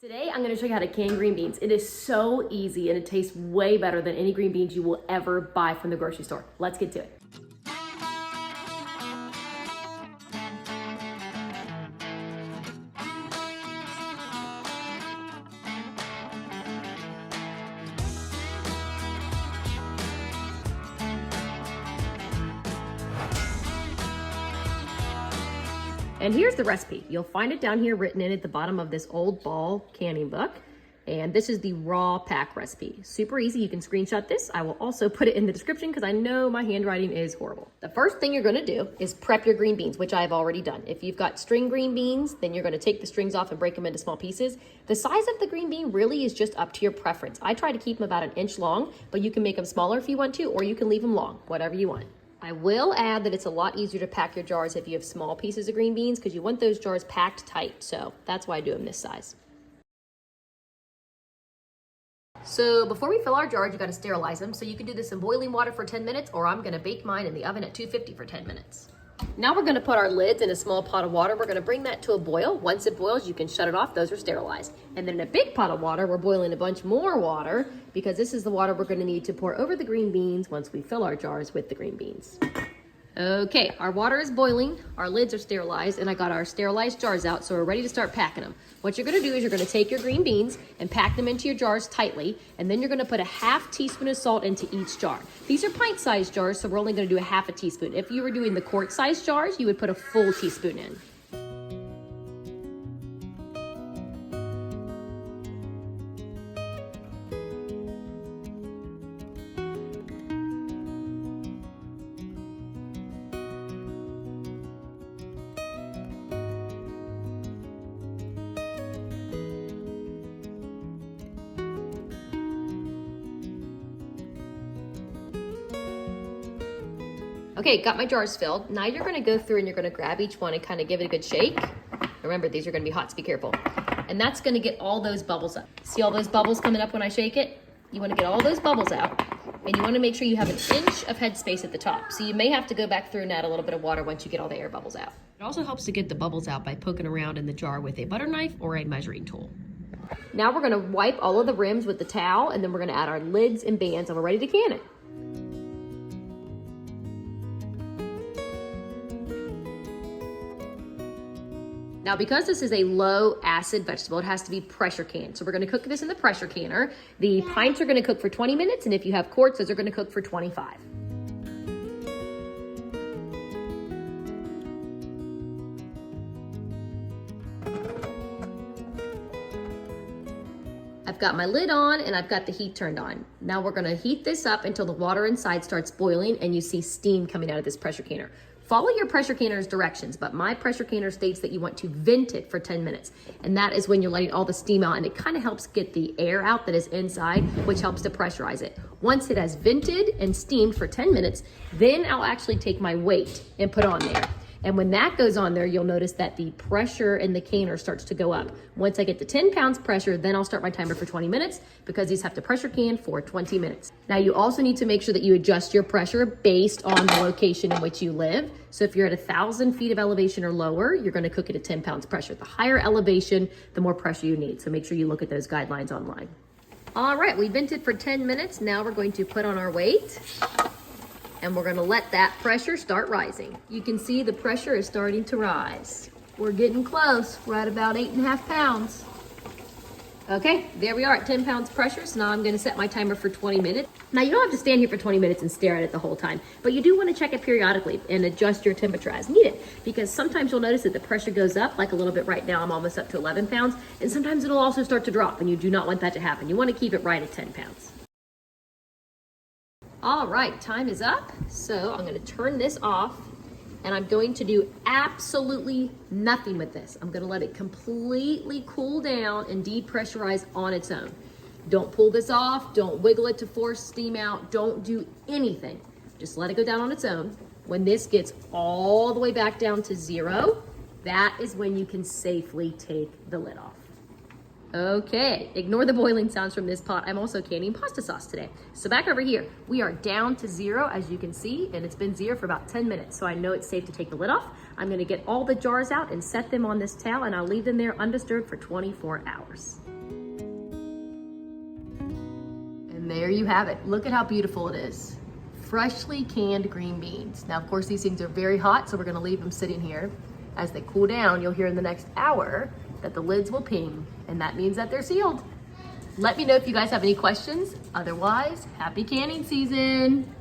Today, I'm gonna show you how to can green beans. It is so easy and it tastes way better than any green beans you will ever buy from the grocery store. Let's get to it. And here's the recipe. You'll find it down here written in at the bottom of this old ball canning book. And this is the raw pack recipe. Super easy, you can screenshot this. I will also put it in the description because I know my handwriting is horrible. The first thing you're gonna do is prep your green beans, which I've already done. If you've got string green beans, then you're gonna take the strings off and break them into small pieces. The size of the green bean really is just up to your preference. I try to keep them about 1 inch long, but you can make them smaller if you want to, or you can leave them long, whatever you want. I will add that it's a lot easier to pack your jars if you have small pieces of green beans because you want those jars packed tight. So that's why I do them this size. So before we fill our jars, you got to sterilize them. So you can do this in boiling water for 10 minutes, or I'm going to bake mine in the oven at 250 for 10 minutes. Now we're going to put our lids in a small pot of water. We're going to bring that to a boil. Once it boils, you can shut it off. Those are sterilized. And then in a big pot of water, we're boiling a bunch more water because this is the water we're going to need to pour over the green beans once we fill our jars with the green beans. Okay, our water is boiling, our lids are sterilized, and I got our sterilized jars out, so we're ready to start packing them. What you're gonna do is you're gonna take your green beans and pack them into your jars tightly, and then you're gonna put a 1/2 teaspoon of salt into each jar. These are pint-sized jars, so we're only gonna do a 1/2 teaspoon. If you were doing the quart-sized jars, you would put a full teaspoon in. Okay, got my jars filled. Now you're gonna go through and you're gonna grab each one and kind of give it a good shake. Remember, these are gonna be hot, so be careful. And that's gonna get all those bubbles up. See all those bubbles coming up when I shake it? You wanna get all those bubbles out, and you wanna make sure you have 1 inch of headspace at the top. So you may have to go back through and add a little bit of water once you get all the air bubbles out. It also helps to get the bubbles out by poking around in the jar with a butter knife or a measuring tool. Now we're gonna wipe all of the rims with the towel, and then we're gonna add our lids and bands, and we're ready to can it. Now, because this is a low acid vegetable, it has to be pressure canned. So we're gonna cook this in the pressure canner. The pints are gonna cook for 20 minutes, and if you have quarts, those are gonna cook for 25. I've got my lid on and I've got the heat turned on. Now we're gonna heat this up until the water inside starts boiling and you see steam coming out of this pressure canner. Follow your pressure canner's directions, but my pressure canner states that you want to vent it for 10 minutes. And that is when you're letting all the steam out, and it kind of helps get the air out that is inside, which helps to pressurize it. Once it has vented and steamed for 10 minutes, then I'll actually take my weight and put on there. And when that goes on there, you'll notice that the pressure in the canner starts to go up. Once I get to 10 pounds pressure, then I'll start my timer for 20 minutes because these have to pressure can for 20 minutes. Now you also need to make sure that you adjust your pressure based on the location in which you live. So if you're at 1,000 feet of elevation or lower, you're gonna cook it at 10 pounds pressure. The higher elevation, the more pressure you need. So make sure you look at those guidelines online. All right, we vented for 10 minutes. Now we're going to put on our weight. And we're gonna let that pressure start rising. You can see the pressure is starting to rise. We're getting close. We're at about 8.5 pounds. Okay, there we are at 10 pounds pressure. So now I'm gonna set my timer for 20 minutes. Now you don't have to stand here for 20 minutes and stare at it the whole time, but you do wanna check it periodically and adjust your temperature as needed, because sometimes you'll notice that the pressure goes up, like a little bit right now. I'm almost up to 11 pounds, and sometimes it'll also start to drop, and you do not want that to happen. You wanna keep it right at 10 pounds. All right, time is up. So I'm gonna turn this off, and I'm going to do absolutely nothing with this. I'm gonna let it completely cool down and depressurize on its own. Don't pull this off, don't wiggle it to force steam out, don't do anything. Just let it go down on its own. When this gets all the way back down to 0, that is when you can safely take the lid off. Okay, ignore the boiling sounds from this pot. I'm also canning pasta sauce today. So back over here, we are down to 0, as you can see, and it's been 0 for about 10 minutes. So I know it's safe to take the lid off. I'm gonna get all the jars out and set them on this towel, and I'll leave them there undisturbed for 24 hours. And there you have it. Look at how beautiful it is. Freshly canned green beans. Now, of course, these things are very hot, so we're gonna leave them sitting here. As they cool down, you'll hear in the next hour that the lids will ping, and that means that they're sealed. Let me know if you guys have any questions. Otherwise, happy canning season.